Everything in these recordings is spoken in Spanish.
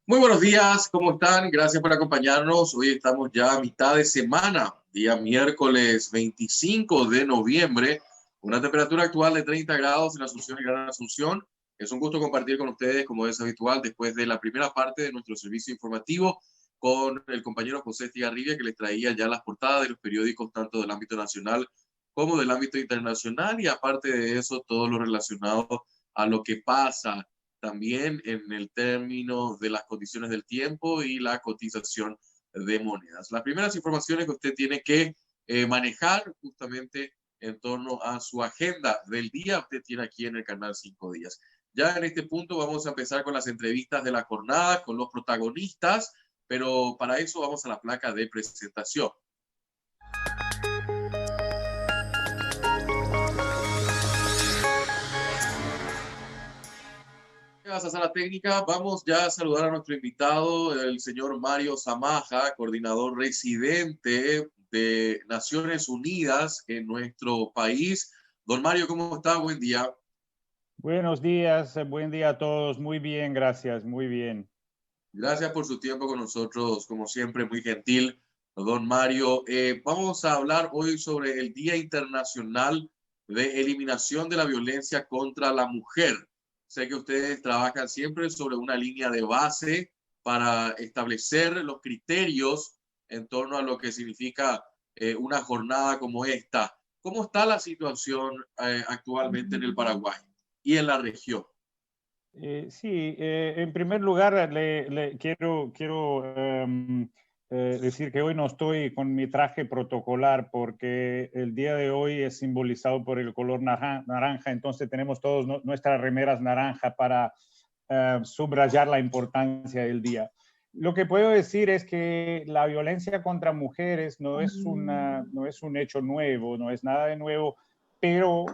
Muy buenos días, ¿cómo están? Gracias por acompañarnos. Hoy estamos ya a mitad de semana, día miércoles 25 de noviembre, una temperatura actual de 30 grados en Asunción y Gran Asunción. Es un gusto compartir con ustedes, como es habitual, después de la primera parte de nuestro servicio informativo con el compañero José Estigarribia, que les traía ya las portadas de los periódicos, tanto del ámbito nacional como del ámbito internacional, y aparte de eso, todo lo relacionado a lo que pasa también en el término de las condiciones del tiempo y la cotización de monedas. Las primeras informaciones que usted tiene que manejar justamente en torno a su agenda del día, usted tiene aquí en el canal 5 días. Ya en este punto vamos a empezar con las entrevistas de la jornada, con los protagonistas, pero para eso vamos a la placa de presentación. Gracias a la técnica, vamos ya a saludar a nuestro invitado, el señor Mario Zamaja, coordinador residente de Naciones Unidas en nuestro país. Don Mario, ¿cómo está? Buen día. Buenos días, buen día a todos. Muy bien, gracias, muy bien. Gracias por su tiempo con nosotros, como siempre, muy gentil, don Mario. Vamos a hablar hoy sobre el Día Internacional de Eliminación de la Violencia contra la Mujer. Sé que ustedes trabajan siempre sobre una línea de base para establecer los criterios en torno a lo que significa una jornada como esta. ¿Cómo está la situación actualmente en el Paraguay y en la región? Sí, en primer lugar, quiero decir que hoy no estoy con mi traje protocolar porque el día de hoy es simbolizado por el color naranja, entonces tenemos todos nuestras remeras naranja para subrayar la importancia del día. Lo que puedo decir es que la violencia contra mujeres no es un hecho nuevo, no es nada de nuevo, pero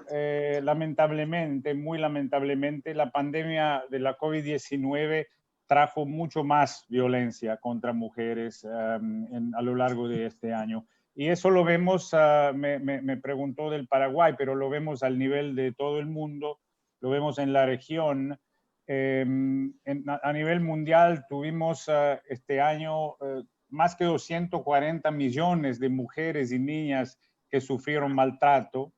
lamentablemente, muy lamentablemente, la pandemia de la COVID-19 trajo mucho más violencia contra mujeres a lo largo de este año. Y eso lo vemos, me preguntó del Paraguay, pero lo vemos al nivel de todo el mundo, lo vemos en la región. A nivel mundial tuvimos este año más que 240 millones de mujeres y niñas que sufrieron maltrato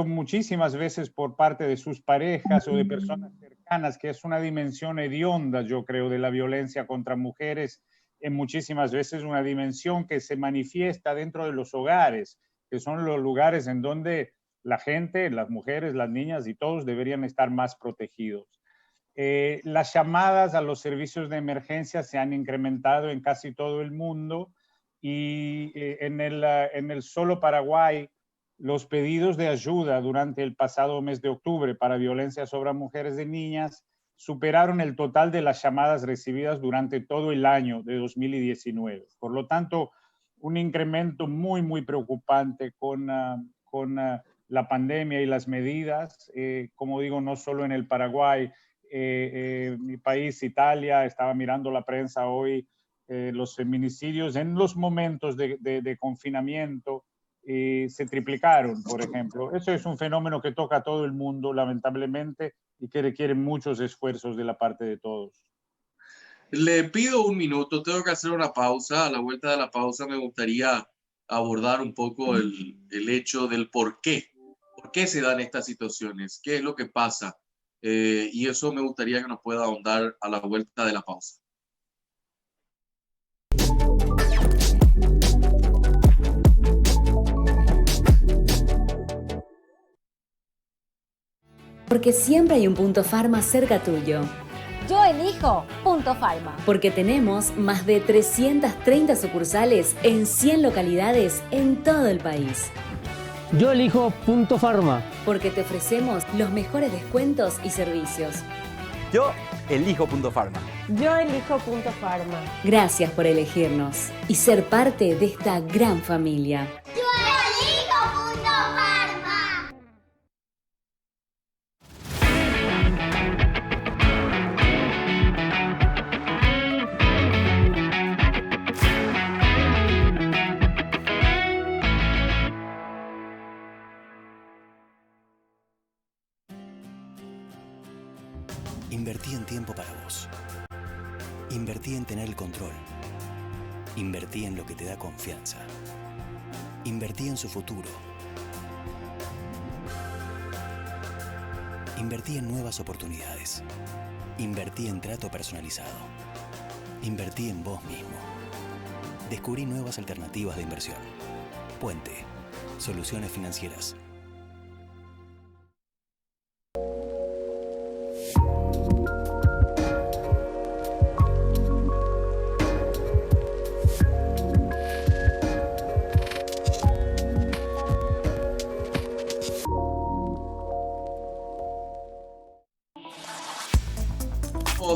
muchísimas veces por parte de sus parejas o de personas cercanas, que es una dimensión hedionda, yo creo, de la violencia contra mujeres, en muchísimas veces una dimensión que se manifiesta dentro de los hogares, que son los lugares en donde la gente, las mujeres, las niñas y todos deberían estar más protegidos. Las llamadas a los servicios de emergencia se han incrementado en casi todo el mundo y en el solo Paraguay los pedidos de ayuda durante el pasado mes de octubre para violencia sobre mujeres y niñas superaron el total de las llamadas recibidas durante todo el año de 2019. Por lo tanto, un incremento muy, muy preocupante con la pandemia y las medidas. Como digo, no solo en el Paraguay, mi país, Italia, estaba mirando la prensa hoy, los feminicidios en los momentos de confinamiento se triplicaron, por ejemplo. Eso es un fenómeno que toca a todo el mundo, lamentablemente, y que requiere muchos esfuerzos de la parte de todos. Le pido un minuto, tengo que hacer una pausa. A la vuelta de la pausa me gustaría abordar un poco el hecho del por qué. ¿Por qué se dan estas situaciones? ¿Qué es lo que pasa? Y eso me gustaría que nos pueda ahondar a la vuelta de la pausa. Porque siempre hay un Punto Pharma cerca tuyo. Yo elijo Punto Pharma. Porque tenemos más de 330 sucursales en 100 localidades en todo el país. Yo elijo Punto Pharma. Porque te ofrecemos los mejores descuentos y servicios. Yo elijo Punto Pharma. Yo elijo Punto Pharma. Gracias por elegirnos y ser parte de esta gran familia. Yo elijo Punto Pharma. Invertí en tiempo para vos. Invertí en tener el control. Invertí en lo que te da confianza. Invertí en su futuro. Invertí en nuevas oportunidades. Invertí en trato personalizado. Invertí en vos mismo. Descubrí nuevas alternativas de inversión. Puente. Soluciones financieras.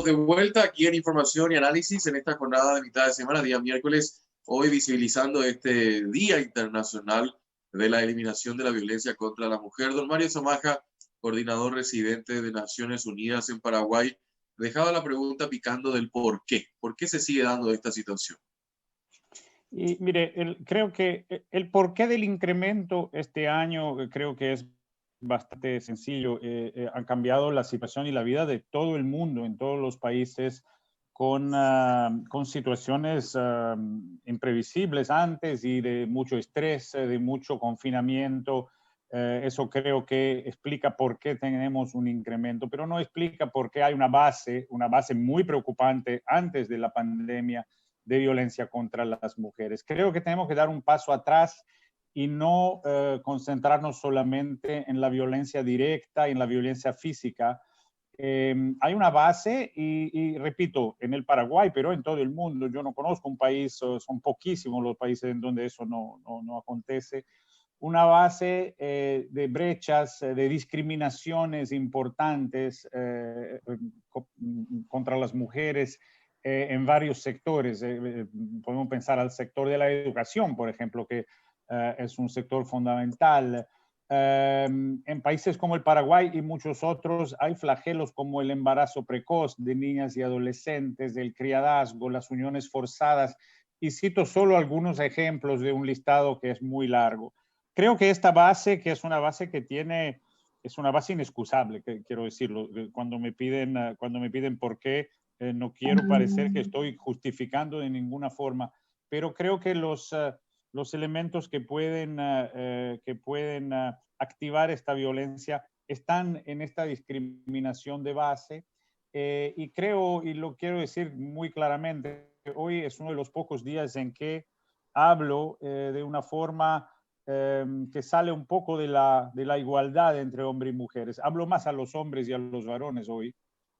De vuelta aquí en Información y Análisis en esta jornada de mitad de semana, día miércoles, hoy visibilizando este Día Internacional de la Eliminación de la Violencia contra la Mujer. Don Mario Zamaja, coordinador residente de Naciones Unidas en Paraguay, dejaba la pregunta picando del por qué. ¿Por qué se sigue dando esta situación? Y mire, creo que el porqué del incremento este año creo que es bastante sencillo. Han cambiado la situación y la vida de todo el mundo, en todos los países, con situaciones imprevisibles antes y de mucho estrés, de mucho confinamiento. Eso creo que explica por qué tenemos un incremento, pero no explica por qué hay una base muy preocupante antes de la pandemia de violencia contra las mujeres. Creo que tenemos que dar un paso atrás y no concentrarnos solamente en la violencia directa, en la violencia física. Hay una base y repito, en el Paraguay, pero en todo el mundo. Yo no conozco un país, son poquísimos los países en donde eso no acontece. Una base de brechas, de discriminaciones importantes contra las mujeres en varios sectores. Podemos pensar al sector de la educación, por ejemplo, que es un sector fundamental. En países como el Paraguay y muchos otros hay flagelos como el embarazo precoz de niñas y adolescentes, el criadazgo, las uniones forzadas, y cito solo algunos ejemplos de un listado que es muy largo. Creo que esta base, que es una base que tiene, es una base inexcusable, que quiero decirlo, cuando me piden por qué, no quiero parecer que estoy justificando de ninguna forma, pero creo que los elementos que pueden activar esta violencia están en esta discriminación de base. Y creo, y lo quiero decir muy claramente, hoy es uno de los pocos días en que hablo de una forma que sale un poco de la igualdad entre hombres y mujeres. Hablo más a los hombres y a los varones hoy,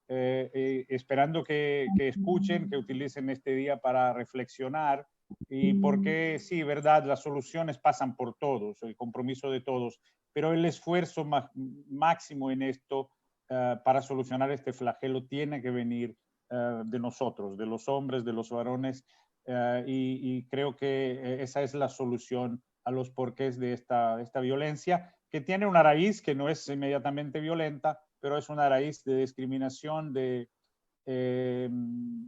esperando que escuchen, que utilicen este día para reflexionar. Y porque sí, verdad, las soluciones pasan por todos, el compromiso de todos, pero el esfuerzo máximo en esto para solucionar este flagelo tiene que venir de nosotros, de los hombres, de los varones, y creo que esa es la solución a los porqués de esta violencia, que tiene una raíz que no es inmediatamente violenta, pero es una raíz de discriminación, de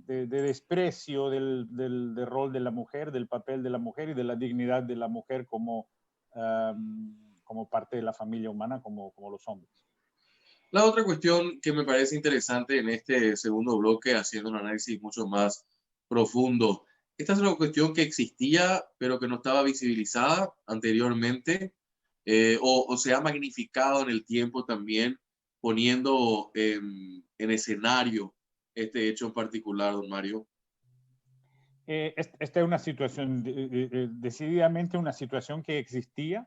desprecio del rol de la mujer, del papel de la mujer y de la dignidad de la mujer como parte de la familia humana, como los hombres. La otra cuestión que me parece interesante en este segundo bloque, haciendo un análisis mucho más profundo, esta es una cuestión que existía, pero que no estaba visibilizada anteriormente, o se ha magnificado en el tiempo también, poniendo en escenario este hecho en particular, don Mario. Esta es una situación, decididamente una situación que existía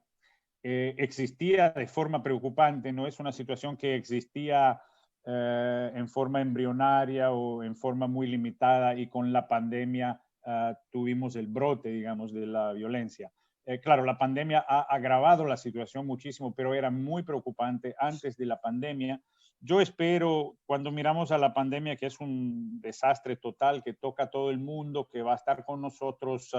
de forma preocupante, no es una situación que existía en forma embrionaria o en forma muy limitada, y con la pandemia tuvimos el brote, digamos, de la violencia. Claro, la pandemia ha agravado la situación muchísimo, pero era muy preocupante antes de la pandemia. Yo espero, cuando miramos a la pandemia, que es un desastre total, que toca a todo el mundo, que va a estar con nosotros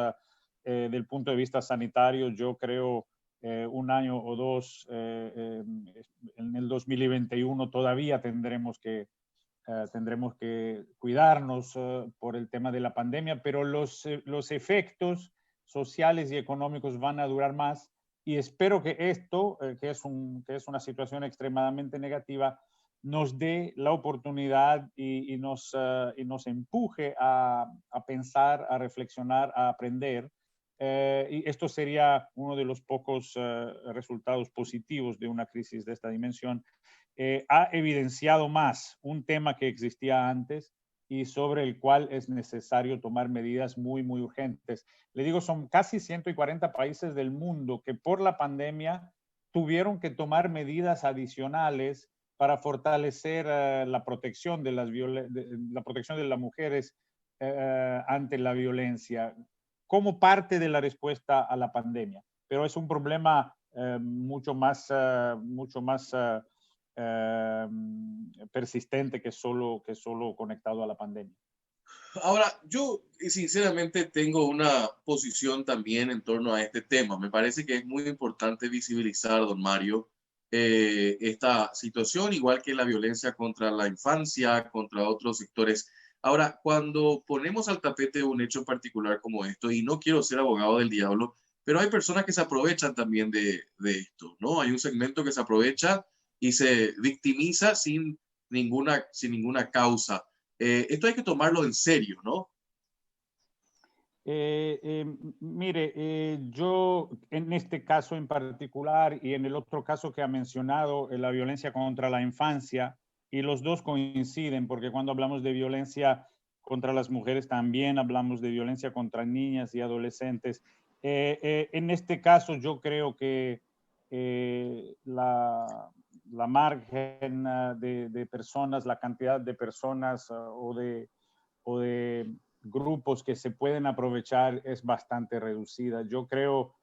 del punto de vista sanitario, yo creo un año o dos, en el 2021 todavía tendremos que cuidarnos por el tema de la pandemia, pero los efectos sociales y económicos van a durar más, y espero que esto, que es una situación extremadamente negativa, nos dé la oportunidad y nos empuje a pensar, a reflexionar, a aprender. Y esto sería uno de los pocos resultados positivos de una crisis de esta dimensión. Ha evidenciado más un tema que existía antes y sobre el cual es necesario tomar medidas muy, muy urgentes. Le digo, son casi 140 países del mundo que por la pandemia tuvieron que tomar medidas adicionales para fortalecer la protección de la protección de las mujeres ante la violencia como parte de la respuesta a la pandemia. Pero es un problema mucho más persistente que solo conectado a la pandemia. Ahora, yo sinceramente tengo una posición también en torno a este tema. Me parece que es muy importante visibilizar, don Mario, esta situación, igual que la violencia contra la infancia, contra otros sectores. Ahora, cuando ponemos al tapete un hecho particular como esto, y no quiero ser abogado del diablo, pero hay personas que se aprovechan también de esto, ¿no? Hay un segmento que se aprovecha y se victimiza sin ninguna causa. Esto hay que tomarlo en serio, ¿no? Mire, yo en este caso en particular y en el otro caso que ha mencionado, la violencia contra la infancia, y los dos coinciden, porque cuando hablamos de violencia contra las mujeres también hablamos de violencia contra niñas y adolescentes. En este caso yo creo que la margen de personas, la cantidad de personas o de grupos que se pueden aprovechar es bastante reducida. Yo creo,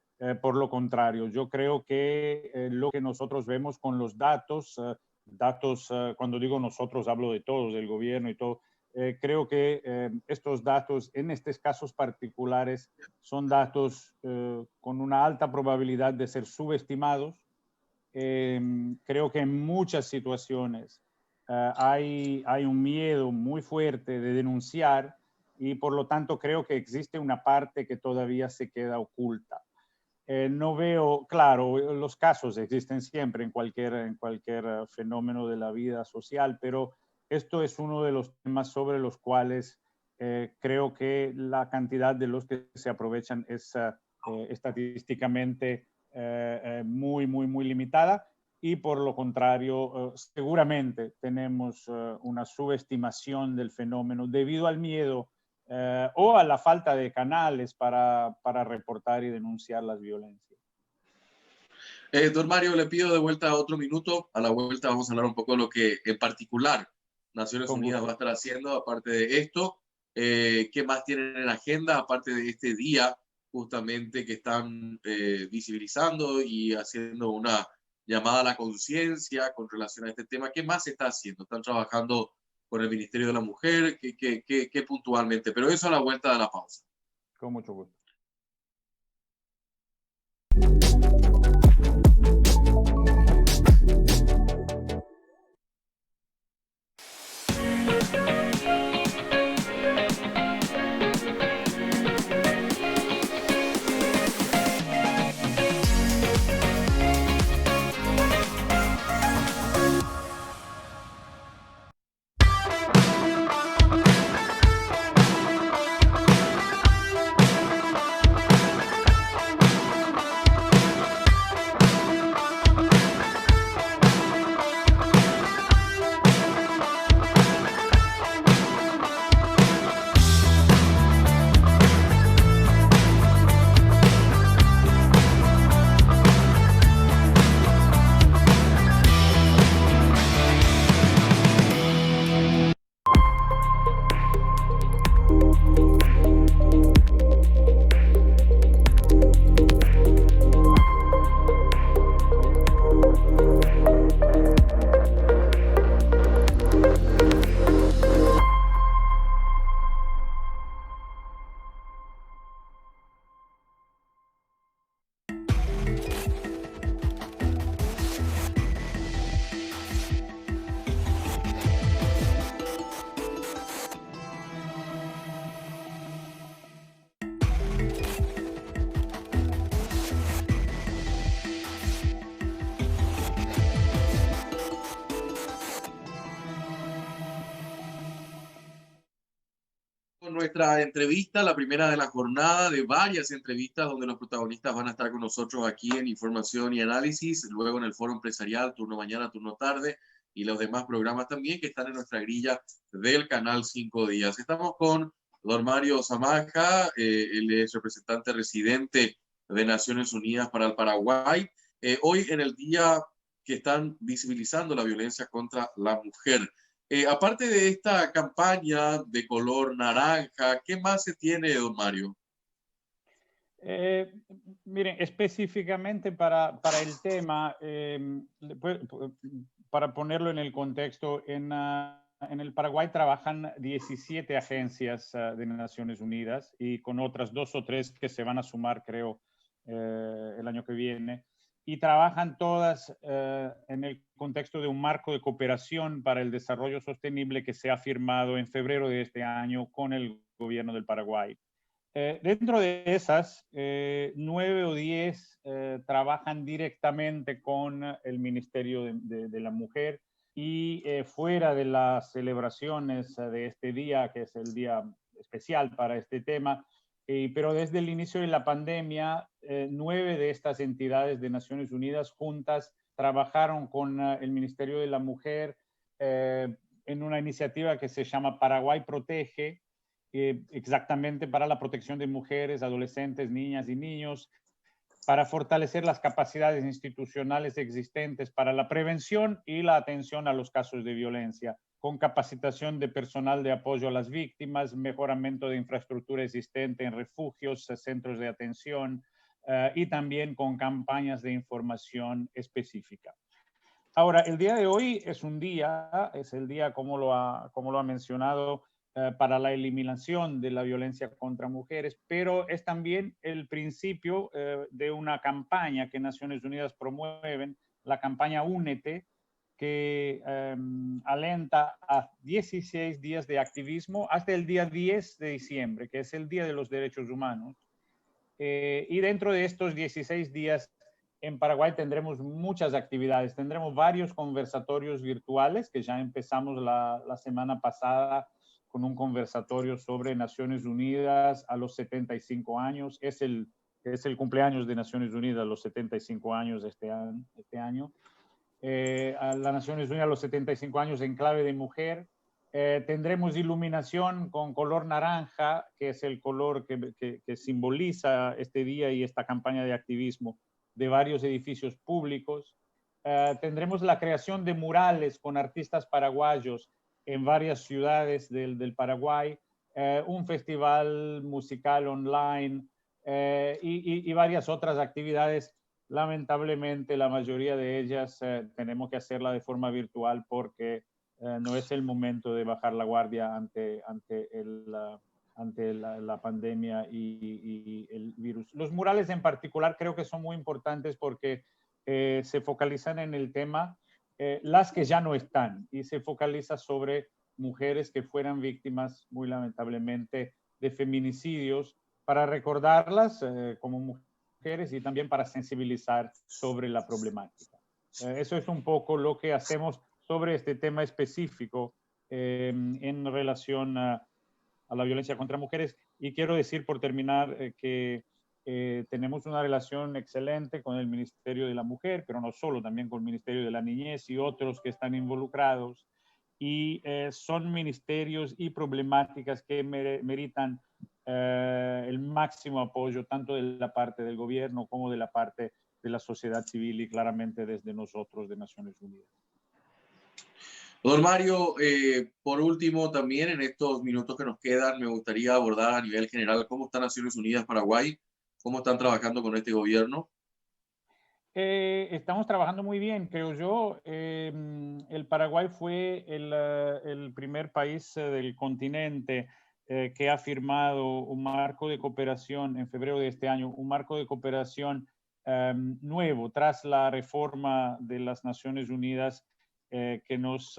por lo contrario, yo creo que lo que nosotros vemos con los datos, cuando digo nosotros hablo de todos, del gobierno y todo, creo que estos datos en estos casos particulares son datos con una alta probabilidad de ser subestimados. Creo que en muchas situaciones hay un miedo muy fuerte de denunciar y por lo tanto creo que existe una parte que todavía se queda oculta. No veo, claro, los casos existen siempre en cualquier fenómeno de la vida social, pero esto es uno de los temas sobre los cuales creo que la cantidad de los que se aprovechan es estadísticamente muy, muy, muy limitada y por lo contrario, seguramente tenemos una subestimación del fenómeno debido al miedo o a la falta de canales para reportar y denunciar las violencias. Don Mario, le pido de vuelta otro minuto. A la vuelta vamos a hablar un poco de lo que en particular Naciones Unidas va a estar haciendo aparte de esto. ¿Qué más tienen en agenda aparte de este día justamente que están visibilizando y haciendo una llamada a la conciencia con relación a este tema? ¿Qué más se está haciendo? ¿Están trabajando con el Ministerio de la Mujer? ¿Qué puntualmente? Pero eso a la vuelta de la pausa. Con mucho gusto. nuestra entrevista, la primera de la jornada de varias entrevistas donde los protagonistas van a estar con nosotros aquí en Información y Análisis, luego en el Foro Empresarial, turno mañana, turno tarde, y los demás programas también que están en nuestra grilla del canal 5 Días. Estamos con don Mario Zamaja, él es representante residente de Naciones Unidas para el Paraguay. Hoy en el día que están visibilizando la violencia contra la mujer. Aparte de esta campaña de color naranja, ¿qué más se tiene, don Mario? Miren, específicamente para el tema, para ponerlo en el contexto, en el Paraguay trabajan 17 agencias de Naciones Unidas y con otras 2 o 3 que se van a sumar, creo, el año que viene. Y trabajan todas en el contexto de un marco de cooperación para el desarrollo sostenible que se ha firmado en febrero de este año con el gobierno del Paraguay. Dentro de esas, 9 o 10 trabajan directamente con el Ministerio de la Mujer y fuera de las celebraciones de este día, que es el día especial para este tema, pero desde el inicio de la pandemia, 9 de estas entidades de Naciones Unidas juntas trabajaron con el Ministerio de la Mujer en una iniciativa que se llama Paraguay Protege, exactamente para la protección de mujeres, adolescentes, niñas y niños, para fortalecer las capacidades institucionales existentes para la prevención y la atención a los casos de violencia, con capacitación de personal de apoyo a las víctimas, mejoramiento de infraestructura existente en refugios, centros de atención y también con campañas de información específica. Ahora, el día de hoy es el día, como lo ha mencionado, para la eliminación de la violencia contra mujeres, pero es también el principio de una campaña que Naciones Unidas promueven, la campaña Únete, que alenta a 16 días de activismo hasta el día 10 de diciembre, que es el Día de los Derechos Humanos. Y dentro de estos 16 días en Paraguay tendremos muchas actividades. Tendremos varios conversatorios virtuales que ya empezamos la semana pasada con un conversatorio sobre Naciones Unidas a los 75 años. Es el cumpleaños de Naciones Unidas, los 75 años de este año. A las Naciones Unidas a los 75 años en clave de mujer. Tendremos iluminación con color naranja, que es el color que simboliza este día y esta campaña de activismo de varios edificios públicos. Tendremos la creación de murales con artistas paraguayos en varias ciudades del Paraguay, un festival musical online y varias otras actividades. Lamentablemente, la mayoría de ellas tenemos que hacerla de forma virtual porque no es el momento de bajar la guardia ante la pandemia y el virus. Los murales en particular creo que son muy importantes porque se focalizan en el tema las que ya no están y se focaliza sobre mujeres que fueran víctimas, muy lamentablemente, de feminicidios, para recordarlas como mujeres y también para sensibilizar sobre la problemática. Eso es un poco lo que hacemos sobre este tema específico en relación a la violencia contra mujeres. Y quiero decir, por terminar, que tenemos una relación excelente con el Ministerio de la Mujer, pero no solo, también con el Ministerio de la Niñez y otros que están involucrados. Y son ministerios y problemáticas que meritan el máximo apoyo, tanto de la parte del gobierno como de la parte de la sociedad civil y claramente desde nosotros de Naciones Unidas. Don Mario, por último, también en estos minutos que nos quedan, me gustaría abordar a nivel general cómo está Naciones Unidas Paraguay, cómo están trabajando con este gobierno. Estamos trabajando muy bien, creo yo. El Paraguay fue el primer país del continente que ha firmado un marco de cooperación en febrero de este año, un marco de cooperación nuevo tras la reforma de las Naciones Unidas que nos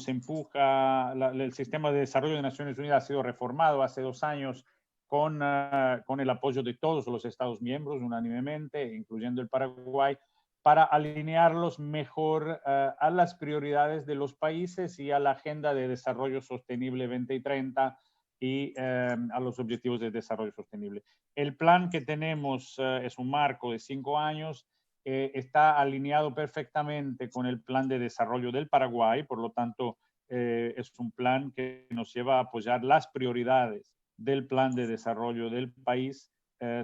empuja. El sistema de desarrollo de Naciones Unidas ha sido reformado hace 2 años con el apoyo de todos los Estados miembros, unánimemente, incluyendo el Paraguay, para alinearlos mejor a las prioridades de los países y a la Agenda de Desarrollo Sostenible 2030 y a los objetivos de desarrollo sostenible. El plan que tenemos es un marco de 5 años, está alineado perfectamente con el plan de desarrollo del Paraguay, por lo tanto es un plan que nos lleva a apoyar las prioridades del plan de desarrollo del país,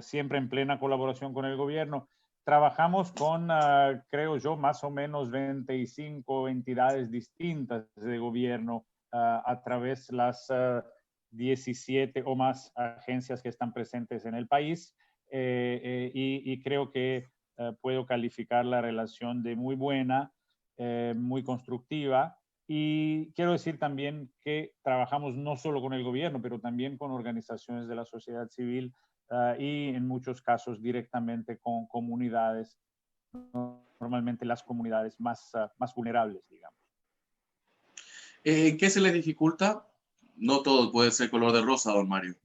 siempre en plena colaboración con el gobierno. Trabajamos con, creo yo, más o menos 25 entidades distintas de gobierno a través de las 17 o más agencias que están presentes en el país y creo que puedo calificar la relación de muy buena, muy constructiva. Y quiero decir también que trabajamos no solo con el gobierno, pero también con organizaciones de la sociedad civil y en muchos casos directamente con comunidades, normalmente las comunidades más vulnerables, digamos. ¿Qué se les dificulta? No todo puede ser color de rosa, don Mario.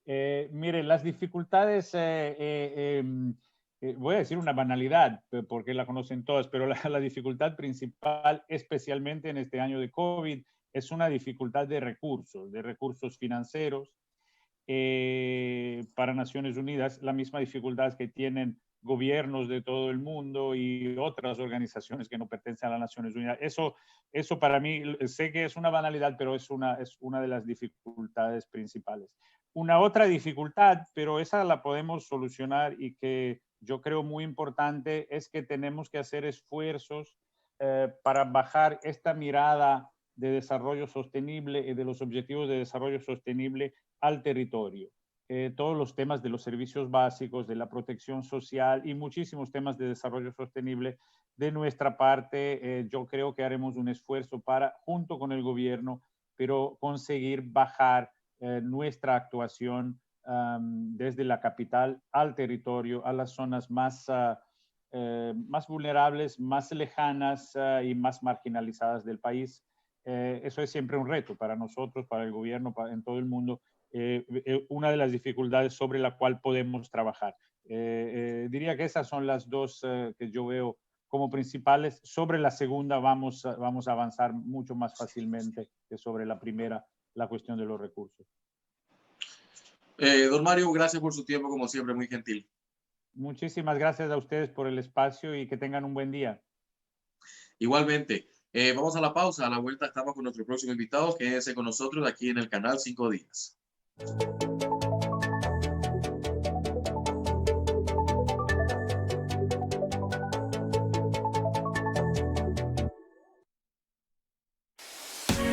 Mire, las dificultades, voy a decir una banalidad, porque la conocen todas, pero la dificultad principal, especialmente en este año de COVID, es una dificultad de recursos financieros. Para Naciones Unidas, la misma dificultad que tienen gobiernos de todo el mundo y otras organizaciones que no pertenecen a las Naciones Unidas. Eso para mí, sé que es una banalidad, pero es una de las dificultades principales. Una otra dificultad, pero esa la podemos solucionar y que yo creo muy importante, es que tenemos que hacer esfuerzos para bajar esta mirada de desarrollo sostenible y de los objetivos de desarrollo sostenible al territorio. Todos los temas de los servicios básicos, de la protección social y muchísimos temas de desarrollo sostenible. De nuestra parte, yo creo que haremos un esfuerzo para, junto con el gobierno, pero conseguir bajar nuestra actuación desde la capital al territorio, a las zonas más vulnerables, más lejanas y más marginalizadas del país. Eso es siempre un reto para nosotros, para el gobierno, en todo el mundo. Una de las dificultades sobre la cual podemos trabajar. Diría que esas son las dos que yo veo como principales. Sobre la segunda vamos a avanzar mucho más fácilmente que sobre la primera, la cuestión de los recursos. Don Mario, gracias por su tiempo, como siempre, muy gentil. Muchísimas gracias a ustedes por el espacio y que tengan un buen día. Igualmente. Vamos a la pausa. A la vuelta estamos con nuestro próximo invitado. Quédense con nosotros aquí en el canal 5 Días.